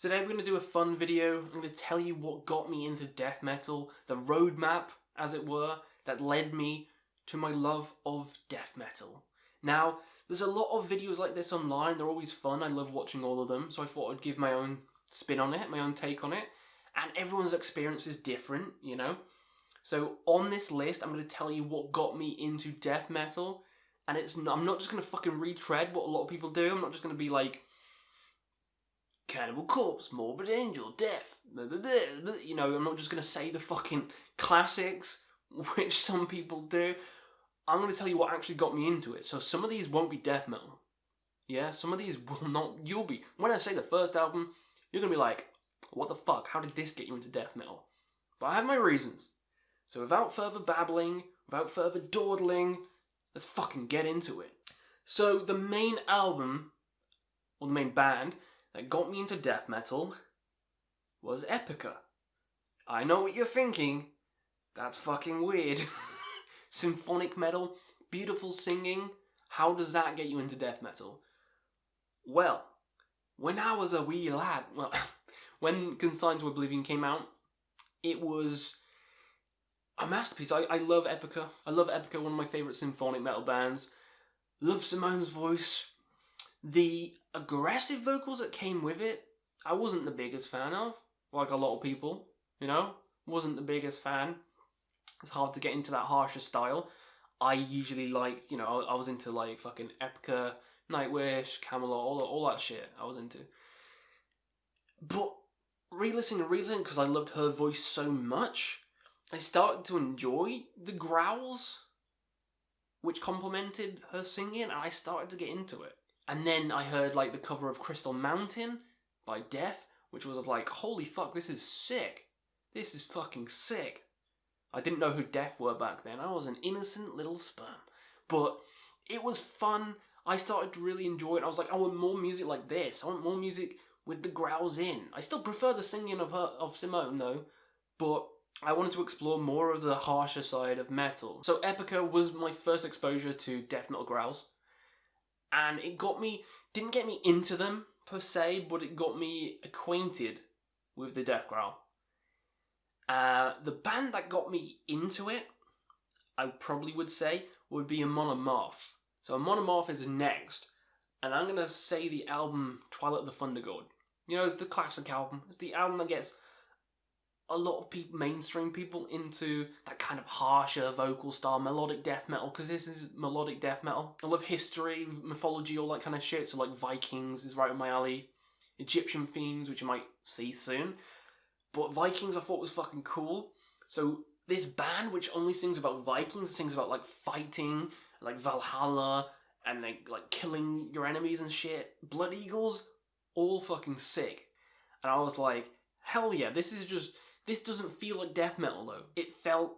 Today we're going to do a fun video. I'm going to tell you what got me into death metal, the roadmap, as it were, that led me to my love of death metal. Now, there's a lot of videos like this online. They're always fun. I love watching all of them, so I thought I'd give my own spin on it, my own take on it. And everyone's experience is different, you know? So on this list, I'm going to tell you what got me into death metal. And I'm not just going to fucking retread what a lot of people do. I'm not just going to be like, Cannibal Corpse, Morbid Angel, Death, blah, blah, blah, blah. You know, I'm not just going to say the fucking classics, which some people do. I'm going to tell you what actually got me into it. So some of these won't be death metal. Yeah, some of these will not. You'll be. When I say the first album, you're going to be like, what the fuck? How did this get you into death metal? But I have my reasons. So without further babbling, without further dawdling, let's fucking get into it. So the main album, or the main band, that got me into death metal was Epica. I know what you're thinking. That's fucking weird. Symphonic metal, beautiful singing. How does that get you into death metal? Well, when I was a wee lad, when Consigned to Oblivion came out, it was a masterpiece. I love Epica. I love Epica, one of my favourite symphonic metal bands. Love Simone's voice. The aggressive vocals that came with it, I wasn't the biggest fan of. Like a lot of people, you know? Wasn't the biggest fan. It's hard to get into that harsher style. I usually liked, you know, I was into like fucking Epica, Nightwish, Camelot, all that shit I was into. But re-listening, because I loved her voice so much, I started to enjoy the growls, which complemented her singing, and I started to get into it. And then I heard like the cover of Crystal Mountain by Death, which was like, holy fuck, this is sick. This is fucking sick. I didn't know who Death were back then. I was an innocent little sperm. But it was fun. I started to really enjoy it. I was like, I want more music like this. I want more music with the growls in. I still prefer the singing of Simone though, but I wanted to explore more of the harsher side of metal. So Epica was my first exposure to death metal growls. And it didn't get me into them per se, but it got me acquainted with the death growl. The band that got me into it, I probably would say, would be Amon. So Amon is next, and I'm going to say the album Twilight of the Thunder God. You know, it's the classic album. It's the album that gets a lot of people, mainstream people, into that kind of harsher vocal style, melodic death metal, because this is melodic death metal. I love history, mythology, all that kind of shit, so like Vikings is right up my alley, Egyptian themes, which you might see soon, but Vikings I thought was fucking cool. So this band, which only sings about Vikings, sings about like fighting, like Valhalla, and like killing your enemies and shit, Blood Eagles, all fucking sick. And I was like, hell yeah, this doesn't feel like death metal though. It felt,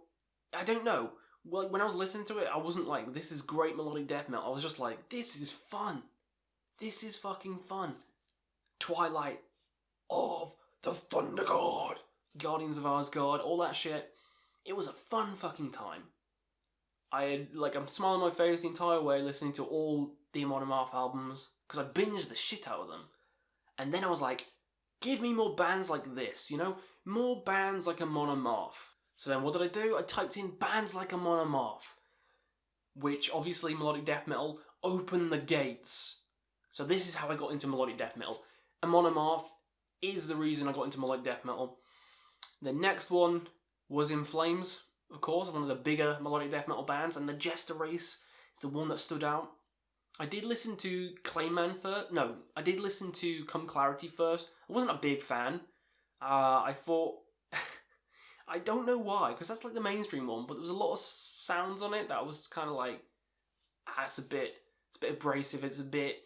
I don't know, well, when I was listening to it, I wasn't like, this is great melodic death metal. I was just like, this is fun. This is fucking fun. Twilight of the Thunder God, Guardians of Asgard, all that shit. It was a fun fucking time. I'm smiling my face the entire way listening to all the Amon albums, because I binged the shit out of them. And then I was like, give me more bands like this, you know? More bands like Amon. So then what did I do? I typed in bands like Amon, which obviously melodic death metal opened the gates. So this is how I got into melodic death metal. Amon is the reason I got into melodic death metal. The next one was In Flames, of course, one of the bigger melodic death metal bands, and the Jester Race is the one that stood out. I did listen to Clayman first. No, I did listen to Come Clarity first. I wasn't a big fan. I thought, I don't know why, because that's like the mainstream one, but there was a lot of sounds on it that was kind of like, it's a bit abrasive, it's a bit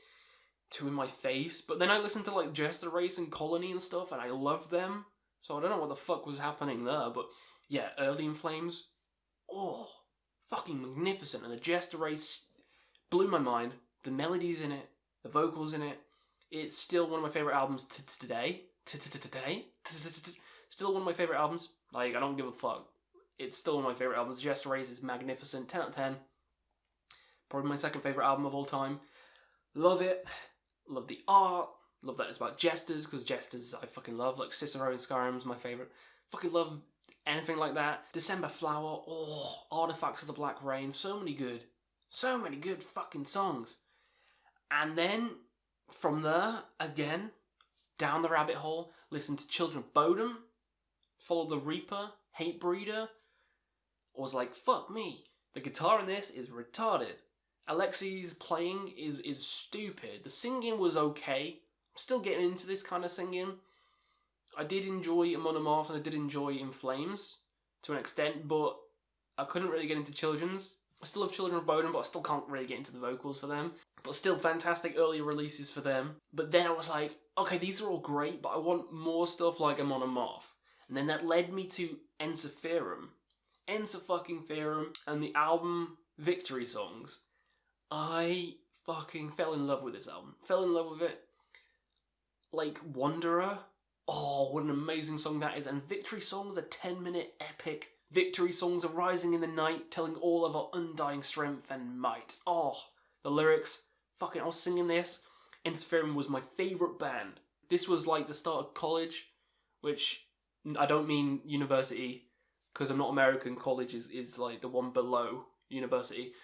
too in my face. But then I listened to like Jester Race and Colony and stuff, and I loved them. So I don't know what the fuck was happening there, but yeah, early In Flames, oh, fucking magnificent. And the Jester Race blew my mind. The melodies in it, the vocals in it, it's still one of my favourite albums today. Still one of my favourite albums. Like, I don't give a fuck. It's still one of my favourite albums. Jester Race is magnificent. 10 out of 10. Probably my second favourite album of all time. Love it. Love the art. Love that it's about jesters, because jesters I fucking love. Like Cicero and Skyrim's my favourite. Fucking love anything like that. December Flower, oh, Artifacts of the Black Rain, so many good fucking songs. And then, from there, again, down the rabbit hole, listen to Children of Bodom, Follow the Reaper, Hatebreeder. I was like, fuck me, the guitar in this is retarded. Alexi's playing is stupid. The singing was okay. I'm still getting into this kind of singing. I did enjoy Amon amarth and I did enjoy In Flames to an extent, but I couldn't really get into Children's. I still love Children of Bodom, but I still can't really get into the vocals for them. But still fantastic early releases for them. But then I was like, okay, these are all great, but I want more stuff like Amon amarth. And then that led me to Ensiferum. Ensiferum and the album Victory Songs. I fucking fell in love with this album. Fell in love with it. Like Wanderer. Oh, what an amazing song that is. And Victory Songs, a 10-minute epic. Victory songs arising in the night, telling all of our undying strength and might. Oh, the lyrics. Fucking, I was singing this. Ensiferum was my favourite band. This was like the start of college, which I don't mean university, because I'm not American. College is like the one below university.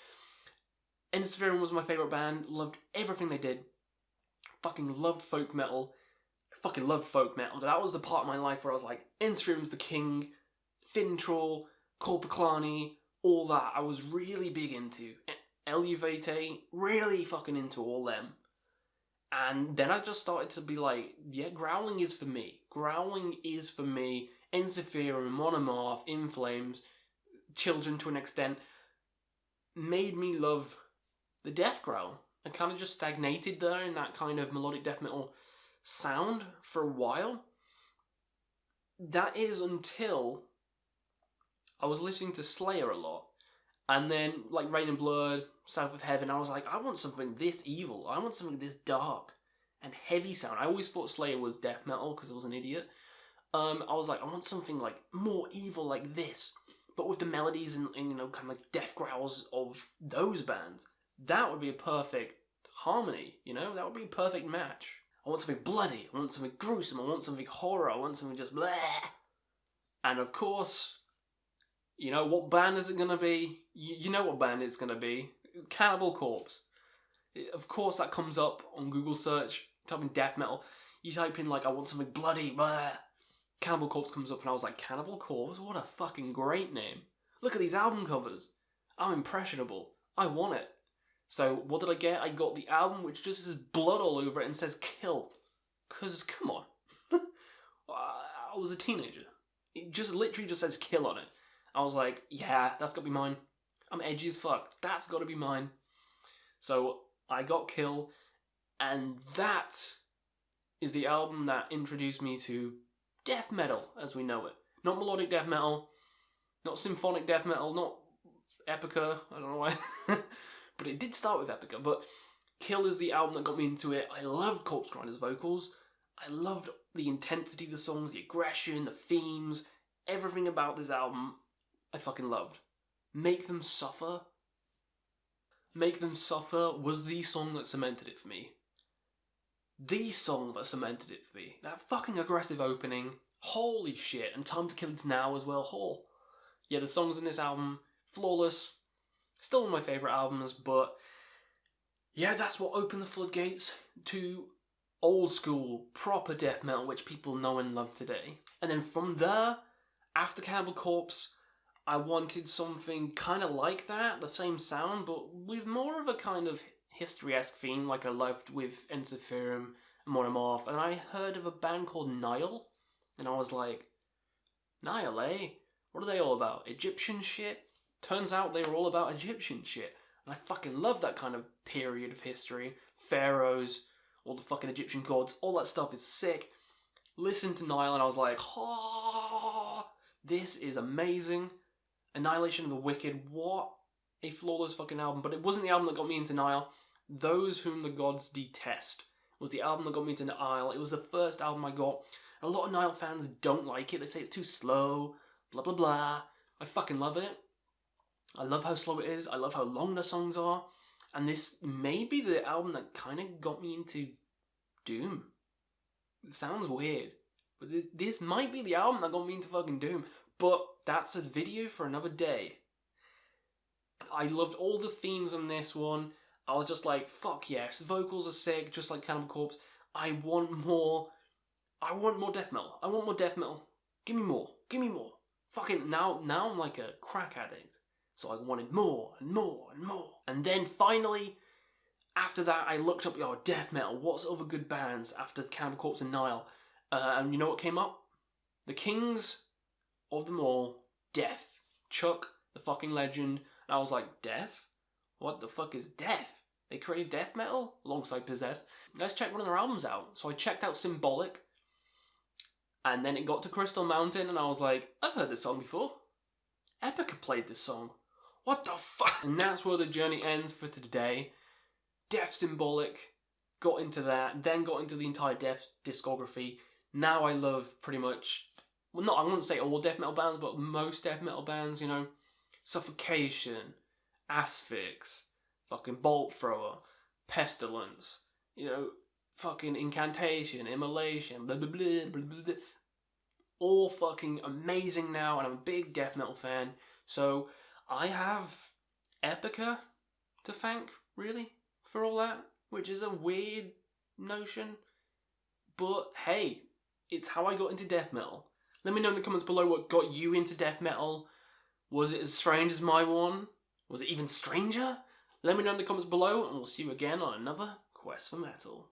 Ensiferum was my favourite band. Loved everything they did. Fucking loved folk metal. Fucking loved folk metal. That was the part of my life where I was like, Ensiferum's the king. Fintroll, Corpiclani, all that. I was really big into. Eluvate, really fucking into all them. And then I just started to be like, yeah, growling is for me. Growling is for me. Ensiferum, Amon amarth, In Flames, Children to an extent, made me love the death growl. I kind of just stagnated there in that kind of melodic death metal sound for a while. That is until I was listening to Slayer a lot. And then, like Rain and Blood, South of Heaven, I was like, I want something this evil. I want something this dark and heavy sound. I always thought Slayer was death metal because I was an idiot. I was like, I want something like more evil like this, but with the melodies and you know, kind of like death growls of those bands. That would be a perfect harmony, you know? That would be a perfect match. I want something bloody. I want something gruesome. I want something horror. I want something just bleh. And of course, you know, what band is it going to be? You know what band it's going to be. Cannibal Corpse. Of course that comes up on Google search. Type in death metal. You type in like, I want something bloody. Bleh. Cannibal Corpse comes up and I was like, Cannibal Corpse? What a fucking great name. Look at these album covers. I'm impressionable. I want it. So what did I get? I got the album which just says blood all over it and says kill. Because, come on. I was a teenager. It just literally just says kill on it. I was like, yeah, that's got to be mine. I'm edgy as fuck. That's got to be mine. So I got Kill, and that is the album that introduced me to death metal as we know it. Not melodic death metal, not symphonic death metal, not Epica, I don't know why. But it did start with Epica, but Kill is the album that got me into it. I loved Corpse Grinder's vocals. I loved the intensity of the songs, the aggression, the themes, everything about this album I fucking loved. Make Them Suffer. Make Them Suffer was the song that cemented it for me. The song that cemented it for me. That fucking aggressive opening. Holy shit. And Time to Kill It's Now as well. Oh. Yeah, the songs in this album, flawless. Still one of my favourite albums, but yeah, that's what opened the floodgates to old school, proper death metal, which people know and love today. And then from there, after Cannibal Corpse, I wanted something kind of like that, the same sound, but with more of a kind of history-esque theme, like I loved with Ensiferum and Amon amarth. And I heard of a band called Nile, and I was like, Nile, eh? What are they all about? Egyptian shit? Turns out they were all about Egyptian shit. And I fucking love that kind of period of history. Pharaohs, all the fucking Egyptian gods, all that stuff is sick. Listened to Nile and I was like, oh, this is amazing. Annihilation of the Wicked, what a flawless fucking album. But it wasn't the album that got me into Nile. Those Whom the Gods Detest was the album that got me into Nile. It was the first album I got. A lot of Nile fans don't like it. They say it's too slow, blah blah blah. I fucking love it. I love how slow it is. I love how long the songs are. And this may be the album that kind of got me into Doom. It sounds weird, but this might be the album that got me into fucking doom. But that's a video for another day. I loved all the themes on this one. I was just like, fuck yes, the vocals are sick, just like Cannibal Corpse. I want more death metal. I want more death metal. Give me more. Give me more. Fucking now I'm like a crack addict. So I wanted more and more and more. And then finally, after that, I looked up, death metal. What's other good bands after Cannibal Corpse and Nile? And you know what came up? The kings of them all, Death. Chuck, the fucking legend. And I was like, Death? What the fuck is Death? They created death metal alongside Possessed. Let's check one of their albums out. So I checked out Symbolic. And then it got to Crystal Mountain and I was like, I've heard this song before. Epica played this song. What the fuck? And that's where the journey ends for today. Death Symbolic. Got into that. Then got into the entire Death discography. Now I love pretty much... Well, I wouldn't say all death metal bands, but most death metal bands, you know. Suffocation. Asphyx. Fucking Bolt Thrower. Pestilence. You know, fucking Incantation. Immolation. Blah, blah, blah, blah, blah, blah. All fucking amazing now, and I'm a big death metal fan. So, I have Epica to thank, really, for all that. Which is a weird notion. But, hey, it's how I got into death metal. Let me know in the comments below what got you into death metal. Was it as strange as my one? Was it even stranger? Let me know in the comments below, and we'll see you again on another Quest for Metal.